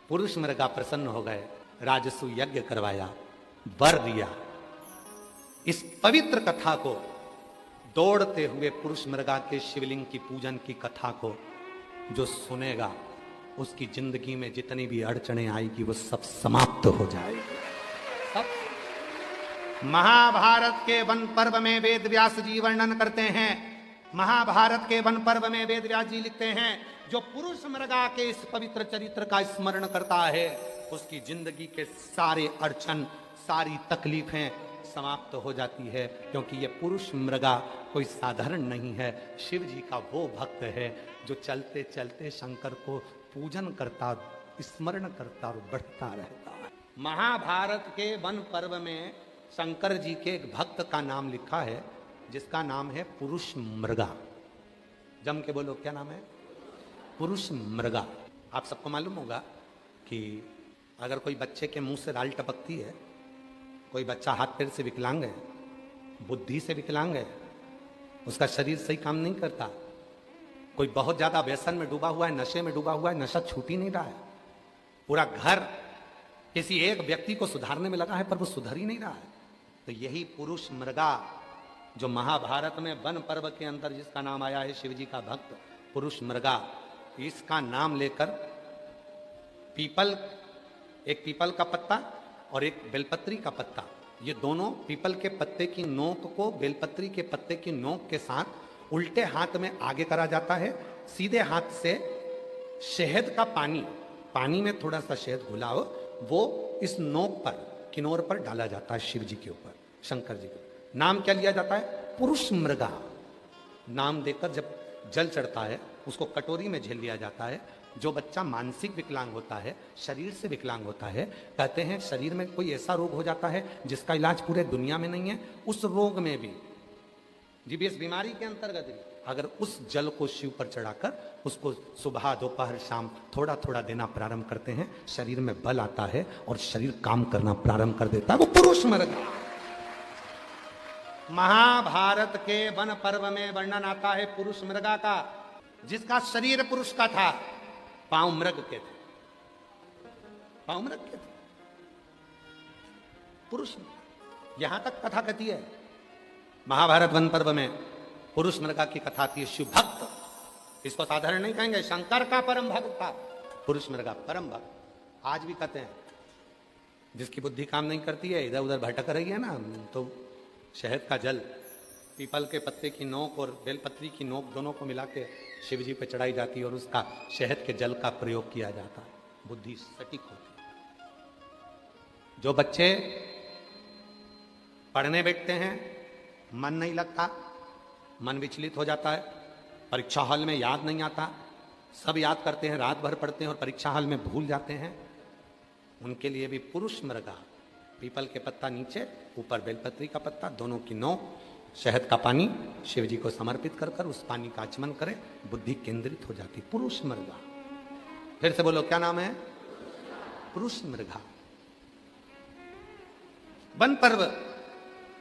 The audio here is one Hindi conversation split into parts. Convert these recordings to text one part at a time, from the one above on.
पुरुष मृगा प्रसन्न हो गए, राजसु यज्ञ करवाया, वर दिया। इस पवित्र कथा को दौड़ते हुए पुरुष मृगा के शिवलिंग की पूजन की कथा को जो सुनेगा, उसकी जिंदगी में जितनी भी अड़चने आएगी वो सब समाप्त हो जाएगी। सब। महाभारत के वन पर्व में वेद व्यास जी वर्णन करते हैं। महाभारत के वन पर्व में वेद व्यास जी लिखते हैं, जो पुरुष मृगा के इस पवित्र चरित्र का स्मरण करता है, उसकी जिंदगी के सारे अड़चन, सारी तकलीफें समाप्त हो जाती है। क्योंकि ये पुरुष मृगा कोई साधारण नहीं है, शिव जी का वो भक्त है जो चलते चलते शंकर को पूजन करता, स्मरण करता और बढ़ता रहता है। महाभारत के वन पर्व में शंकर जी के एक भक्त का नाम लिखा है, जिसका नाम है पुरुष मृगा। जम के बोलो, क्या नाम है? पुरुष मृगा। आप सबको मालूम होगा कि अगर कोई बच्चे के मुंह से राल टपकती है, कोई बच्चा हाथ पैर से विकलांग है, बुद्धि से विकलांग है, उसका शरीर सही काम नहीं करता, कोई बहुत ज्यादा व्यसन में डूबा हुआ है, नशे में डूबा हुआ है, नशा छूट ही नहीं रहा है, पूरा घर किसी एक व्यक्ति को सुधारने में लगा है पर वो सुधर ही नहीं रहा है, तो यही पुरुष मृगा जो महाभारत में वन पर्व के अंदर जिसका नाम आया है, शिव जी का भक्त पुरुष मृगा, इसका नाम लेकर पीपल, एक पीपल का पत्ता और एक बेलपत्री का पत्ता, ये दोनों पीपल के पत्ते की नोक को बेलपत्री के पत्ते की नोक के साथ उल्टे हाथ में आगे करा जाता है, सीधे हाथ से शहद का पानी, पानी में थोड़ा सा शहद घुला हो, वो इस नोक पर, किनोर पर डाला जाता है शिव जी के ऊपर, शंकर जी के। नाम क्या लिया जाता है? पुरुष मृगा। नाम देकर जब जल चढ़ता है, उसको कटोरी में झेल लिया जाता है। जो बच्चा मानसिक विकलांग होता है, शरीर से विकलांग होता है, कहते हैं शरीर में कोई ऐसा रोग हो जाता है जिसका इलाज पूरे दुनिया में नहीं है, उस रोग में भी जीबीएस बीमारी के अंतर्गत भी अगर उस जल को शिव पर चढ़ाकर उसको सुबह दोपहर शाम थोड़ा थोड़ा देना प्रारंभ करते हैं, शरीर में बल आता है और शरीर काम करना प्रारंभ कर देता है, वो पुरुष मृगा। महाभारत के वन पर्व में वर्णन आता है पुरुष मृगा का, जिसका शरीर पुरुष का था, पांव मृग के थे, पांव मृग के थे, पुरुष। यहां तक कथा कहती है महाभारत वन पर्व में पुरुष मृगा की कथा थी। शिव भक्त, इसको साधारण नहीं कहेंगे, शंकर का परम भक्त था पुरुष मृगा, परम भक्त। आज भी कहते हैं जिसकी बुद्धि काम नहीं करती है, इधर उधर भटक रही है ना, तो शहद का जल पीपल के पत्ते की नोक और बेलपत्री की नोक दोनों को मिला के शिव जी पे चढ़ाई जाती है और उसका शहद के जल का प्रयोग किया जाता है, बुद्धि सटीक होती है। जो बच्चे पढ़ने बैठते हैं, मन नहीं लगता, मन विचलित हो जाता है, परीक्षा हॉल में याद नहीं आता, सब याद करते हैं, रात भर पढ़ते हैं और परीक्षा हॉल में भूल जाते हैं, उनके लिए भी पुरुष मृगा, पीपल के पत्ता नीचे, ऊपर बेलपत्री का पत्ता, दोनों की नोक, शहद का पानी शिव जी को समर्पित कर कर उस पानी का आचमन करें, बुद्धि केंद्रित हो जाती। पुरुष मृगा। फिर से बोलो, क्या नाम है? पुरुष मृगा। वन पर्व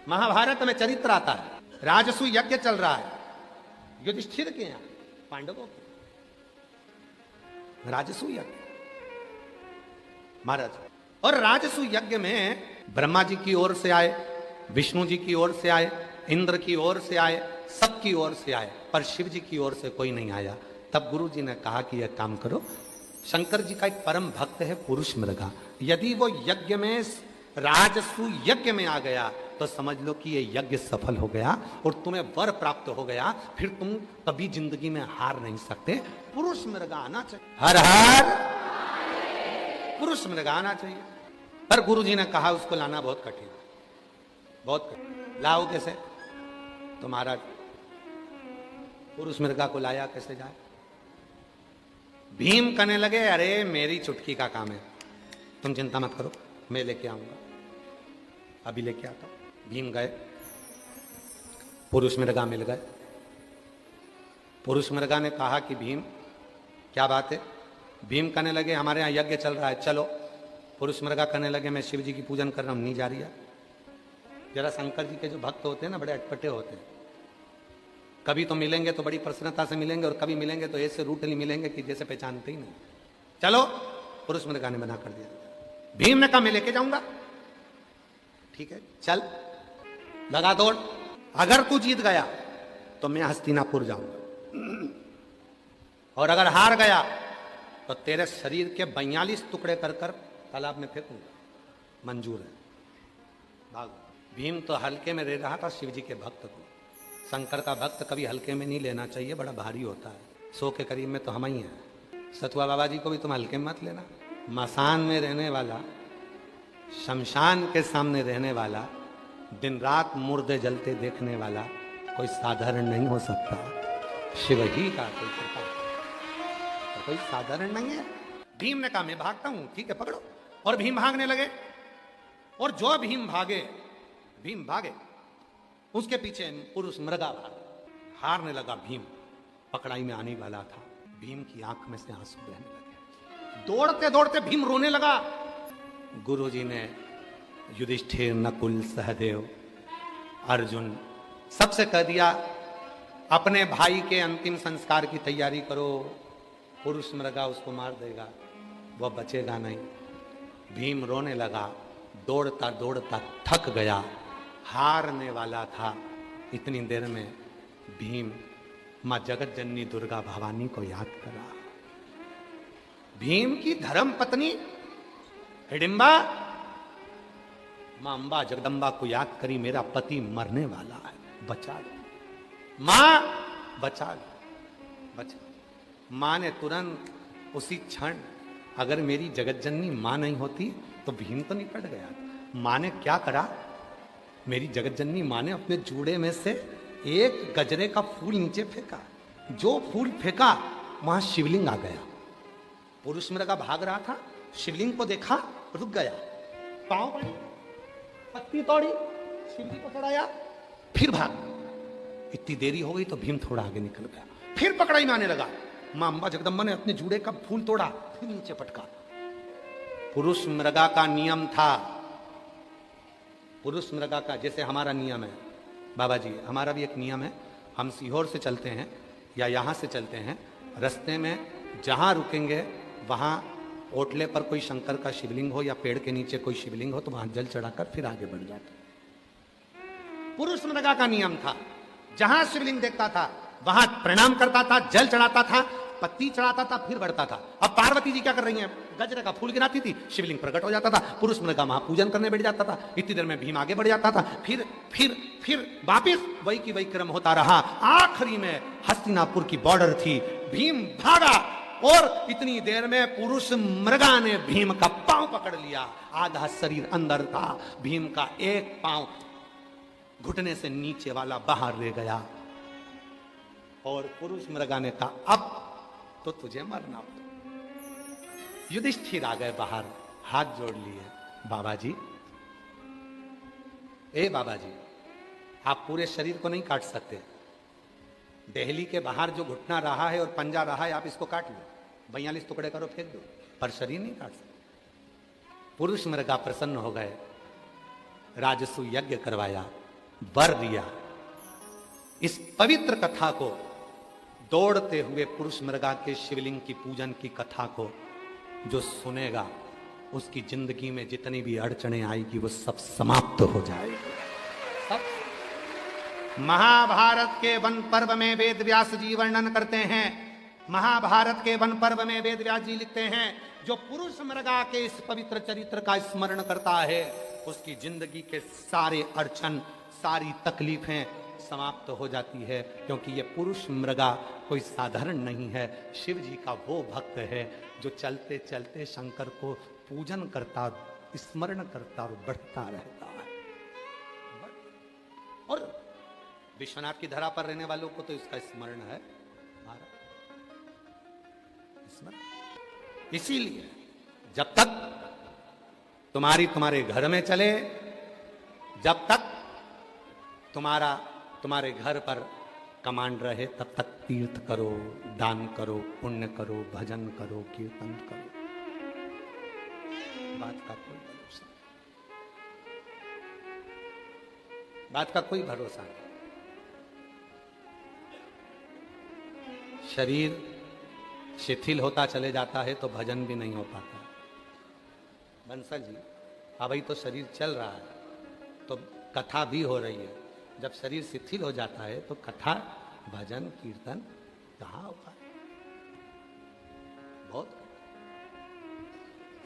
महाभारत में चरित्र आता है, राजसु यज्ञ चल रहा है युधिष्ठिर के यहां, पांडवों के राजसु यज्ञ महाराज। और राजसु यज्ञ में ब्रह्मा जी की ओर से आए, विष्णु जी की ओर से आए, इंद्र की ओर से आए, सबकी ओर से आए, पर शिव जी की ओर से कोई नहीं आया। तब गुरु जी ने कहा कि यह काम करो, शंकर जी का एक परम भक्त है पुरुष मृगा, यदि वो यज्ञ में, राजसु यज्ञ में आ गया तो समझ लो कि ये यज्ञ सफल हो गया और तुम्हें वर प्राप्त हो गया, फिर तुम कभी जिंदगी में हार नहीं सकते। पुरुष मृगा आना चाहिए, हर हर पुरुष मृगा आना चाहिए। पर गुरु जी ने कहा उसको लाना बहुत कठिन, बहुत कठिन। लाओ कैसे? तो महाराज पुरुष मृगा को लाया कैसे जाए? भीम कहने लगे, अरे मेरी चुटकी का काम है, तुम चिंता मत करो, मैं लेके आऊंगा, अभी लेके आता हूं। भीम गए, पुरुष मृगा मिल गए। पुरुष मृगा ने कहा कि भीम क्या बात है? भीम कहने लगे, हमारे यहाँ यज्ञ चल रहा है, चलो। पुरुष मृगा कहने लगे, मैं शिव जी की पूजन कर रहा हूं, नहीं जा रही है। जरा शंकर जी के जो भक्त होते हैं ना, बड़े अटपटे होते हैं, कभी तो मिलेंगे तो बड़ी प्रसन्नता से मिलेंगे और कभी मिलेंगे तो ऐसे रूटली मिलेंगे कि जैसे पहचानते ही नहीं। चलो पुरुष मृगा ने मना कर दिया। भीम ने कहा मैं लेके जाऊंगा, ठीक है चल, लगा दौड़। अगर तू जीत गया तो मैं हस्तिनापुर जाऊंगा, और अगर हार गया तो तेरे शरीर के 42 टुकड़े कर कर तालाब में फेंकूंगा, मंजूर है, भाग। भीम तो हल्के में ले रहा था शिव जी के भक्त को। शंकर का भक्त कभी हल्के में नहीं लेना चाहिए, बड़ा भारी होता है। 100 के करीब में तो हम ही हैं। सतुआ बाबा जी को भी तुम हल्के में मत लेना। मसान में रहने वाला, शमशान के सामने रहने वाला, दिन रात मुर्दे जलते देखने वाला कोई साधारण नहीं हो सकता। शिव ही का कोई कृपा, तो कोई साधारण नहीं है। भीम ने कहा मैं भागता हूं, ठीक है पकड़ो। और भीम भागने लगे, और जो भीम भागे उसके पीछे पुरुष मृगा भागा। हारने लगा भीम, पकड़ाई में आने वाला था। भीम की आंख में से आंसू बहने लगे। दौड़ते दौड़ते भीम रोने लगा। गुरुजी ने युधिष्ठिर, नकुल, सहदेव, अर्जुन सबसे कह दिया अपने भाई के अंतिम संस्कार की तैयारी करो, पुरुष मृगा उसको मार देगा, वह बचेगा नहीं। भीम रोने लगा, दौड़ता दौड़ता थक गया, हारने वाला था। इतनी देर में भीम मां जगत जननी दुर्गा भवानी को याद करा। भीम की धर्म पत्नी हिडिंबा मां अंबा जगदंबा को याद करी, मेरा पति मरने वाला है, बचा लो मां, बचा लो, बचा। मां ने तुरंत उसी क्षण, अगर मेरी जगत जननी मां नहीं होती तो भीम तो निपट गया। मां ने क्या करा, मेरी जगत जननी मां ने अपने जूड़े में से एक गजरे का फूल नीचे फेंका। जो फूल फेंका वहां शिवलिंग आ गया। पुरुष मृगा भाग रहा था, शिवलिंग को देखा, रुक गया, पांव पड़ी, पत्ती तोड़ी, शिव जी को चढ़ाया, फिर भाग। इतनी देरी हो गई तो भीम थोड़ा आगे निकल गया, फिर पकड़ाई में आने लगा। मां अंबा जगदंबा ने अपने जूड़े का फूल तोड़ा, फिर नीचे पटका। पुरुष मृगा का नियम था, पुरुष मृगा का, जैसे हमारा नियम है बाबा जी, हमारा भी एक नियम है। हम सीहोर से चलते हैं या यहां से चलते हैं, रास्ते में जहां रुकेंगे वहां ओटले पर कोई शंकर का शिवलिंग हो या पेड़ के नीचे कोई शिवलिंग हो तो वहां जल चढ़ाकर फिर आगे बढ़ जाते। पुरुष मृगा का नियम था, जहां शिवलिंग देखता था वहां प्रणाम करता था, जल चढ़ाता था, पत्ती चढ़ाता था, फिर बढ़ता था। अब पार्वती जी क्या कर रही हैं, गजरे का फूल गिराती थी, शिवलिंग प्रकट हो जाता था, पुरुष मृगा महापूजन करने बैठ जाता था। इतनी देर में भीम आगे बढ़ जाता था, फिर वापिस वही की वही क्रम होता रहा। आखिरी में हस्तिनापुर की बॉर्डर थी, भीम भागा और इतनी देर में पुरुष मृगा ने भीम का पांव पकड़ लिया। आधा शरीर अंदर था, भीम का एक पांव घुटने से नीचे वाला बाहर रह गया। और पुरुष मृगा ने कहा अब तो तुझे मरना हो। युधिष्ठिर आ गए बाहर, हाथ जोड़ लिए, बाबा जी, ए बाबा जी, आप पूरे शरीर को नहीं काट सकते। दिल्ली के बाहर जो घुटना रहा है और पंजा रहा है, आप इसको काट लो, 42 टुकड़े करो, फेंक दो, पर शरीर नहीं काट सकते। पुरुष मृगा प्रसन्न हो गए, राजसु यज्ञ करवाया, वर दिया। इस पवित्र कथा को, दौड़ते हुए पुरुष मृगा के शिवलिंग की पूजन की कथा को जो सुनेगा, उसकी जिंदगी में जितनी भी अड़चने आएगी वो सब समाप्त हो जाएगी। सब। महाभारत के वन पर्व में वेद व्यास जी वर्णन करते हैं, महाभारत के वन पर्व में वेद व्यास जी लिखते हैं, जो पुरुष मृगा के इस पवित्र चरित्र का स्मरण करता है उसकी जिंदगी के सारे अड़चन, सारी तकलीफें समाप्त हो जाती है। क्योंकि ये पुरुष मृगा कोई साधारण नहीं है, शिव जी का वो भक्त है जो चलते चलते शंकर को पूजन करता, स्मरण करता और बढ़ता रहता है। और विश्वनाथ की धरा पर रहने वालों को तो इसका स्मरण है, स्मरण। इसीलिए जब तक तुम्हारे घर में चले, जब तक तुम्हारे घर पर कमांड रहे, तब तक तीर्थ करो, दान करो, पुण्य करो, भजन करो, कीर्तन करो। बात का कोई भरोसा नहीं, बात का कोई भरोसा नहीं। शरीर शिथिल होता चले जाता है तो भजन भी नहीं हो पाता। बंसल जी, अभी तो शरीर चल रहा है तो कथा भी हो रही है, जब शरीर शिथिल हो जाता है तो कथा भजन कीर्तन कहाँ होगा? बहुत।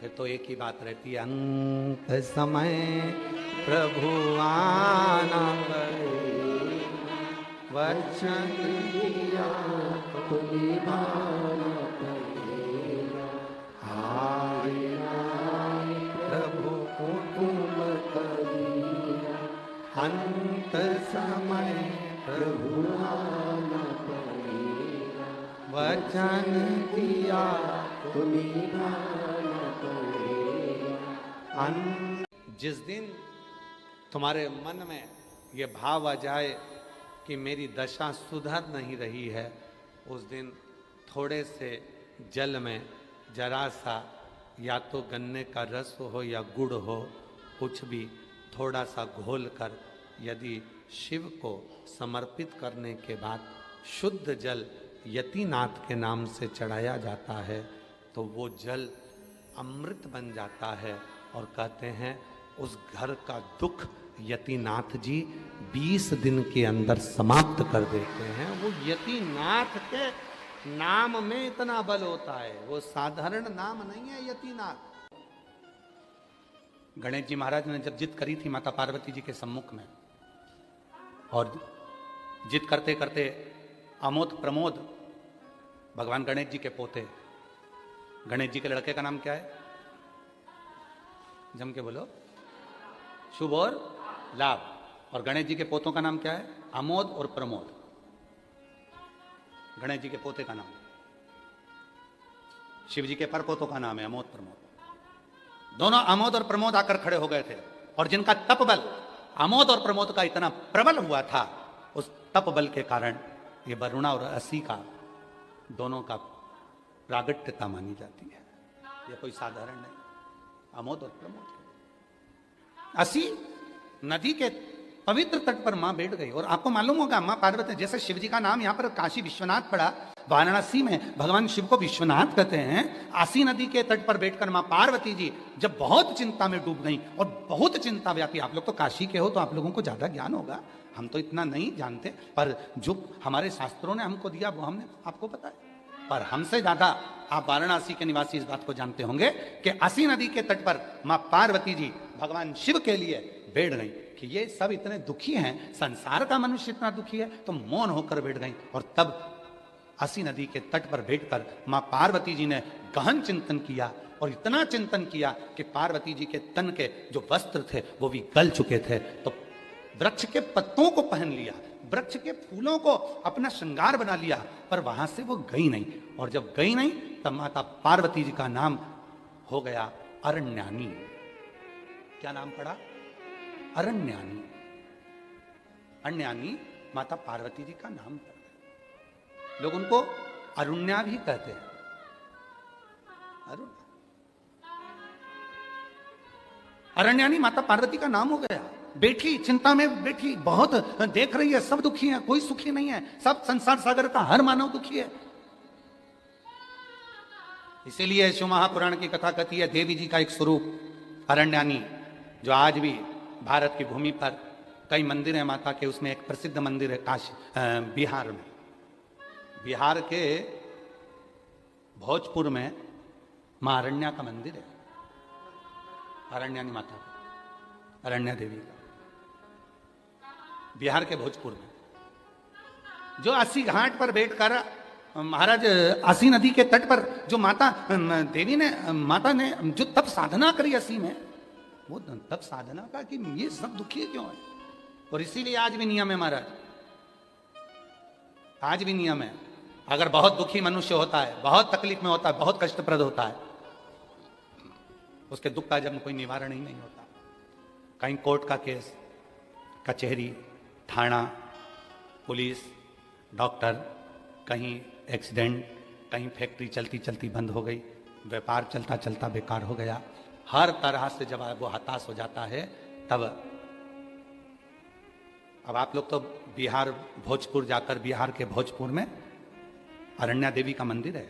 फिर तो एक ही बात रहती है, अंत समय प्रभु आना वचन दिया तो निभाना पड़ेगा, प्रभु हुकुम करिया, अंत समय प्रभु आना पड़ेगा, वचन दिया तो निभाना पड़ेगा। जिस दिन तुम्हारे मन में ये भाव आ जाए कि मेरी दशा सुधर नहीं रही है, उस दिन थोड़े से जल में जरा सा या तो गन्ने का रस हो या गुड़ हो, कुछ भी थोड़ा सा घोल कर यदि शिव को समर्पित करने के बाद शुद्ध जल यतिनाथ के नाम से चढ़ाया जाता है तो वो जल अमृत बन जाता है। और कहते हैं उस घर का दुख यतिनाथ जी 20 दिन के अंदर समाप्त कर देते हैं। वो यतिनाथ के नाम में इतना बल होता है, वो साधारण नाम नहीं है यतिनाथ। गणेश जी महाराज ने जब जिद करी थी माता पार्वती जी के सम्मुख में, और जिद करते करते अमोद प्रमोद भगवान गणेश जी के पोते, गणेश जी के लड़के का नाम क्या है? जम के बोलो। शुभ और लाभ। और गणेश जी के पोतों का नाम क्या है? अमोद और प्रमोद। गणेश जी के पोते का नाम, शिव जी के पर पोतों का नाम है अमोद प्रमोद। दोनों अमोद और प्रमोद आकर खड़े हो गए थे, और जिनका तप बल अमोद और प्रमोद का इतना प्रबल हुआ था, उस तप बल के कारण ये वरुणा और असी का दोनों का प्रागट्यता मानी जाती है। ये कोई साधारण नहीं, अमोद और प्रमोद। असी नदी के पवित्र तट पर मां बैठ गई, और आपको मालूम होगा मां पार्वती, जैसे शिव जी का नाम यहां पर काशी विश्वनाथ पड़ा, वाराणसी में भगवान शिव को विश्वनाथ कहते हैं। आसी नदी के तट पर बैठकर मां पार्वती जी जब बहुत चिंता में डूब गई और बहुत चिंता व्यापी, आप लोग तो काशी के हो तो आप लोगों को ज्यादा ज्ञान होगा, हम तो इतना नहीं जानते, पर जो हमारे शास्त्रों ने हमको दिया वो हमने आपको बताया। पर हमसे ज्यादा आप वाराणसी के निवासी इस बात को जानते होंगे कि आसी नदी के तट पर मां पार्वती जी भगवान शिव के लिए बैठ गई कि ये सब इतने दुखी हैं, संसार का मनुष्य इतना दुखी है, तो मौन होकर बैठ गई। और तब आसी नदी के तट पर बैठकर मां पार्वती जी ने गहन चिंतन किया, और इतना चिंतन किया कि पार्वती जी के तन के जो वस्त्र थे वो भी गल चुके थे, तो वृक्ष के पत्तों को पहन लिया, वृक्ष के फूलों को अपना श्रृंगार बना लिया, पर वहां से वो गई नहीं। और जब गई नहीं तब माता पार्वती जी का नाम हो गया अरण्यानी। क्या नाम पड़ा? अरण्यानी। अरण्यानी माता पार्वती जी का नाम पड़ गया। लोग उनको अरुण्या भी कहते हैं। अरण्यानी माता पार्वती का नाम हो गया। बैठी चिंता में बैठी, बहुत देख रही है, सब दुखी है, कोई सुखी नहीं है, सब संसार सागर का हर मानव दुखी है। इसीलिए शिव महापुराण की कथा कहती है देवी जी का एक स्वरूप अरण्यानी, जो आज भी भारत की भूमि पर कई मंदिर है माता के, उसमें एक प्रसिद्ध मंदिर है काशी बिहार में। बिहार के भोजपुर में मां अरण्या का मंदिर है, अरण्यानी माता, अरण्या देवी का, बिहार के भोजपुर में, जो अस्सी घाट पर बैठकर महाराज अस्सी नदी के तट पर जो माता देवी ने, माता ने जो तप साधना करी अस्सी में, वो तप साधना का कि ये सब दुखी क्यों है। और इसीलिए आज भी नियम है महाराज, आज भी नियम है, अगर बहुत दुखी मनुष्य होता है, बहुत तकलीफ में होता है, बहुत कष्टप्रद होता है, उसके दुख का जब कोई निवारण ही नहीं होता। कहीं कोर्ट का केस, कचहरी, थाना, पुलिस, डॉक्टर, कहीं एक्सीडेंट, कहीं फैक्ट्री चलती चलती बंद हो गई, व्यापार चलता चलता बेकार हो गया, हर तरह से जब वो हताश हो जाता है तब, अब आप लोग तो बिहार भोजपुर जाकर, बिहार के भोजपुर में अरण्या देवी का मंदिर है,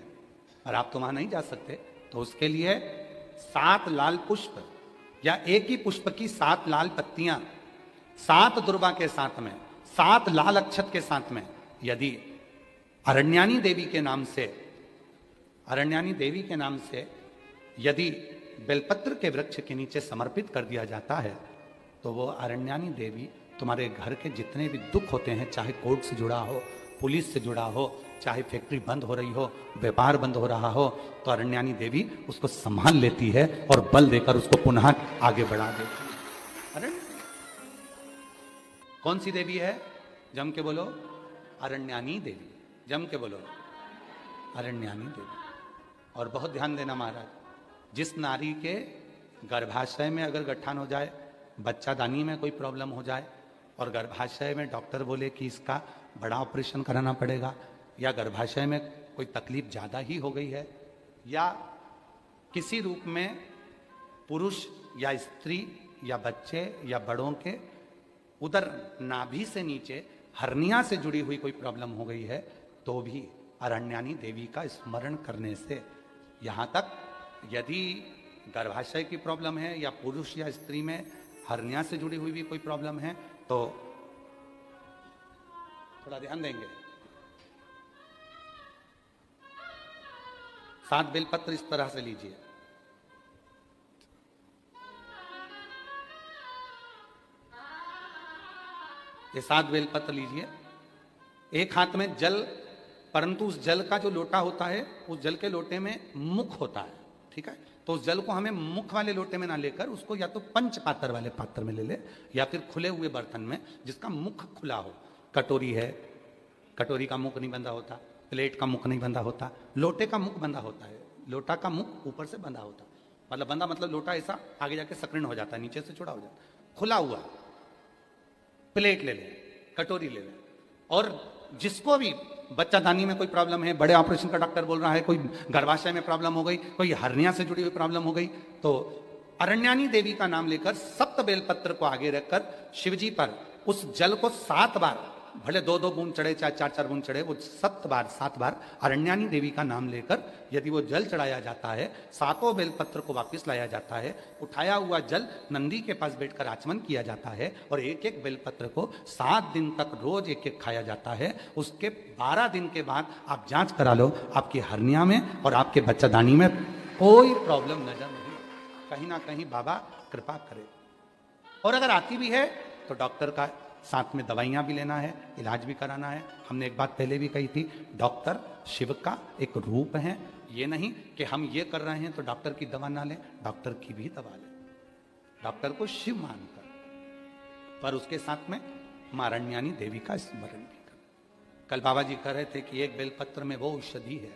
और आप तो वहां नहीं जा सकते, तो उसके लिए 7 लाल पुष्प या एक ही पुष्प की 7 लाल पत्तियां 7 दुर्वा के साथ में 7 लाल अक्षत के साथ में यदि अरण्यानी देवी के नाम से यदि बेलपत्र के वृक्ष के नीचे समर्पित कर दिया जाता है तो वो अरण्यानी देवी तुम्हारे घर के जितने भी दुख होते हैं, चाहे कोर्ट से जुड़ा हो, पुलिस से जुड़ा हो, चाहे फैक्ट्री बंद हो रही हो, व्यापार बंद हो रहा हो, तो अरण्यानी देवी उसको संभाल लेती है और बल देकर उसको पुनः आगे बढ़ा देती है। कौन सी देवी है? जम के बोलो, अरण्यानी देवी। जम के बोलो, अरण्यानी देवी। और बहुत ध्यान देना महाराज, जिस नारी के गर्भाशय में अगर गट्ठान हो जाए, बच्चादानी में कोई प्रॉब्लम हो जाए और गर्भाशय में डॉक्टर बोले कि इसका बड़ा ऑपरेशन कराना पड़ेगा, या गर्भाशय में कोई तकलीफ ज़्यादा ही हो गई है, या किसी रूप में पुरुष या स्त्री या बच्चे या बड़ों के उधर नाभि से नीचे हर्निया से जुड़ी हुई कोई प्रॉब्लम हो गई है, तो भी अरण्यानी देवी का स्मरण करने से, यहाँ तक यदि गर्भाशय की प्रॉब्लम है या पुरुष या स्त्री में हर्निया से जुड़ी हुई भी कोई प्रॉब्लम है, तो थोड़ा ध्यान देंगे। 7 बेलपत्र इस तरह से लीजिए। ये 7 बेलपत्र लीजिए। एक हाथ में जल, परंतु उस जल का जो लोटा होता है, उस जल के लोटे में मुख होता है, ठीक है? तो उस जल को हमें मुख वाले लोटे में ना लेकर उसको या तो पंच पात्र वाले पात्र में ले ले, या फिर खुले हुए बर्तन में जिसका मुख खुला हो। कटोरी है, कटोरी का मुख नहीं बंधा होता, प्लेट का मुख नहीं बंधा होता, लोटे का मुख बंधा होता है। लोटा का मुख ऊपर से बंधा होता है, मतलब बंधा मतलब लोटा ऐसा आगे जाके सक्रिय हो जाता है, नीचे से चौड़ा हो जाता है। खुला हुआ प्लेट ले ले, कटोरी ले ले। और जिसको भी बच्चादानी में कोई प्रॉब्लम है, बड़े ऑपरेशन का डॉक्टर बोल रहा है, कोई गर्भाशय में प्रॉब्लम हो गई, कोई हर्निया से जुड़ी हुई प्रॉब्लम हो गई, तो अरण्यानी देवी का नाम लेकर 7 बेलपत्र को आगे रखकर शिवजी पर उस जल को 7 बार, भले 2-2 बूंद चढ़े चाहे 4-4 बूंद चढ़े, वो 7 बार अरण्यानी देवी का नाम लेकर यदि वो जल चढ़ाया जाता है, 7 बेलपत्र को वापस लाया जाता है, उठाया हुआ जल नंदी के पास बैठकर आचमन किया जाता है और एक एक बेलपत्र को 7 दिन तक रोज एक एक खाया जाता है। उसके 12 दिन के बाद आप जांच करा लो, आपकी हर्निया में और आपके बच्चादानी में कोई प्रॉब्लम नजर नहीं, कहीं ना कहीं बाबा कृपा करे। और अगर आती भी है तो डॉक्टर का साथ में दवाइयां भी लेना है, इलाज भी कराना है। हमने एक बात पहले भी कही थी, डॉक्टर शिव का एक रूप है। ये नहीं कि हम ये कर रहे हैं तो डॉक्टर की दवा ना लें, डॉक्टर की भी दवा लें, डॉक्टर को शिव मानकर, पर उसके साथ में मां अरण्यानी देवी का स्मरण भी कर। कल बाबा जी कह रहे थे कि एक बेलपत्र में वो औषधि है।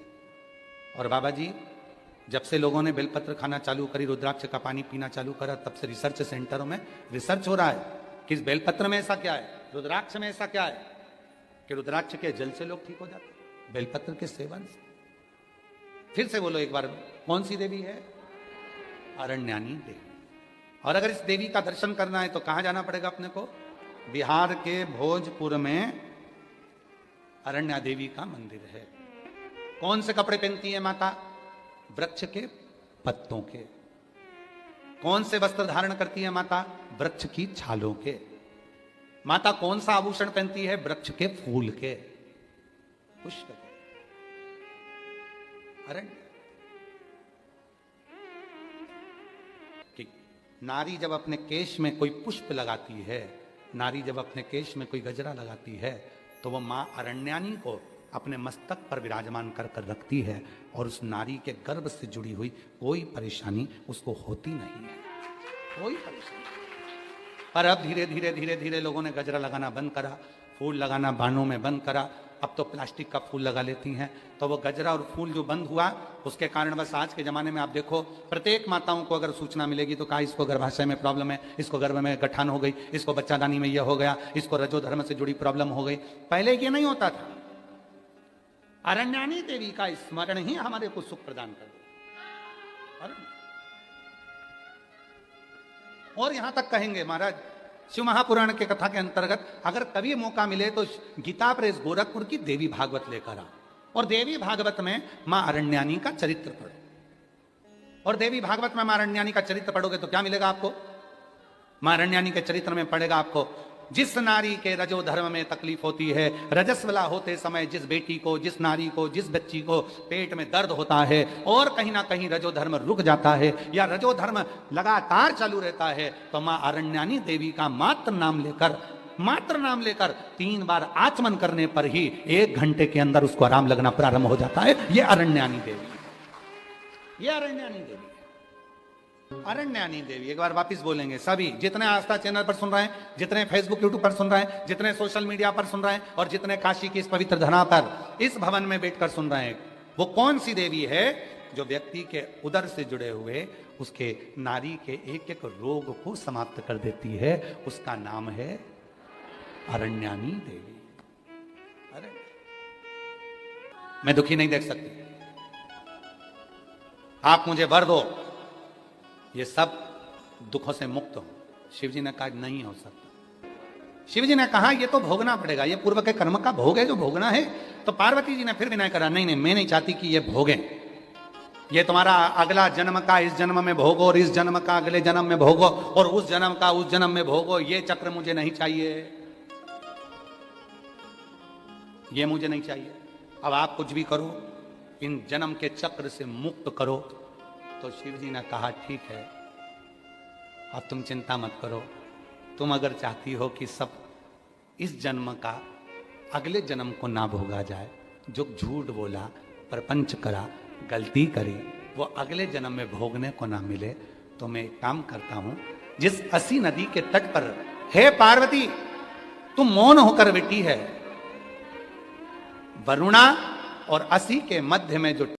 और बाबा जी जब से लोगों ने बेलपत्र खाना चालू करी, रुद्राक्ष का पानी पीना चालू करा, तब से रिसर्च सेंटरों में रिसर्च हो रहा है कि इस बेलपत्र में ऐसा क्या है, रुद्राक्ष में ऐसा क्या है कि रुद्राक्ष के जल से लोग ठीक हो जाते, बेलपत्र के सेवन से। फिर से बोलो एक बार, कौन सी देवी है? अरण्यानी देवी। और अगर इस देवी का दर्शन करना है तो कहां जाना पड़ेगा अपने को? बिहार के भोजपुर में अरण्या देवी का मंदिर है। कौन से कपड़े पहनती है माता? वृक्ष के पत्तों के। कौन से वस्त्र धारण करती है माता? वृक्ष की छालों के। माता कौन सा आभूषण पहनती है? वृक्ष के फूल के, पुष्प के। अरण्य कि नारी जब अपने केश में कोई पुष्प लगाती है, नारी जब अपने केश में कोई गजरा लगाती है, तो वह मां अरण्यानी को अपने मस्तक पर विराजमान कर कर रखती है और उस नारी के गर्भ से जुड़ी हुई कोई परेशानी उसको होती नहीं है, कोई परेशानी। पर अब धीरे धीरे धीरे धीरे लोगों ने गजरा लगाना बंद करा, फूल लगाना बानों में बंद करा, अब तो प्लास्टिक का फूल लगा लेती हैं। तो वो गजरा और फूल जो बंद हुआ, उसके कारण बस आज के जमाने में आप देखो, प्रत्येक माताओं को अगर सूचना मिलेगी तो कहा इसको गर्भाशय में प्रॉब्लम है, इसको गर्भ में गठान हो गई, इसको बच्चादानी में यह हो गया, इसको रजोधर्म से जुड़ी प्रॉब्लम हो गई। पहले ये नहीं होता था। अरण्यानी देवी का स्मरण ही हमारे को सुख प्रदान कर दे। और यहां तक कहेंगे महाराज, शिव महापुराण के कथा के अंतर्गत अगर कभी मौका मिले तो गीता प्रेस गोरखपुर की देवी भागवत लेकर आओ और देवी भागवत में मां अरण्यानी का चरित्र पढ़ो। और देवी भागवत में मां अरण्यानी का चरित्र पढ़ोगे तो क्या मिलेगा आपको? मां अरण्यानी के चरित्र में पढ़ेगा आपको, जिस नारी के रजो धर्म में तकलीफ होती है, रजस्वला होते समय जिस बेटी को, जिस नारी को, जिस बच्ची को पेट में दर्द होता है और कहीं ना कहीं रजो धर्म रुक जाता है या रजो धर्म लगातार चालू रहता है, तो मां अरण्यानी देवी का मात्र नाम लेकर 3 बार आचमन करने पर ही 1 घंटे के अंदर उसको आराम लगना प्रारंभ हो जाता है। ये अरण्यानी देवी, ये अरण्यानी देवी, अरण्यानी देवी। एक बार वापिस बोलेंगे सभी, जितने आस्था चैनल पर सुन रहे हैं, जितने फेसबुक यूट्यूब पर सुन रहे हैं, जितने सोशल मीडिया पर सुन रहे हैं और जितने काशी की इस पवित्र धरा पर इस भवन में बैठकर सुन रहे हैं, वो कौन सी देवी है जो व्यक्ति के उदर से जुड़े हुए उसके नारी के एक एक रोग को समाप्त कर देती है? उसका नाम है अरण्यानी देवी। अरे मैं दुखी नहीं देख सकती, आप मुझे वर दो ये सब दुखों से मुक्त हो। शिव जी ने कहा नहीं हो सकता। शिव जी ने कहा ये तो भोगना पड़ेगा, ये पूर्व के कर्म का भोग है जो भोगना है। तो पार्वती जी ने फिर विनय करा, नहीं मैं नहीं चाहती कि ये भोगे, ये तुम्हारा अगला जन्म का इस जन्म में भोगो और इस जन्म का अगले जन्म में भोगो और उस जन्म का उस जन्म में भोगो, ये चक्र मुझे नहीं चाहिए, ये मुझे नहीं चाहिए। अब आप कुछ भी करो, इन जन्म के चक्र से मुक्त करो। तो शिव जी ने कहा ठीक है, अब तुम चिंता मत करो, तुम अगर चाहती हो कि सब इस जन्म का अगले जन्म को ना भोगा जाए, जो झूठ बोला, प्रपंच करा, गलती करी, वो अगले जन्म में भोगने को ना मिले, तो मैं एक काम करता हूं, जिस असी नदी के तट पर, हे पार्वती तुम मौन होकर बैठी है, वरुणा और असी के मध्य में जो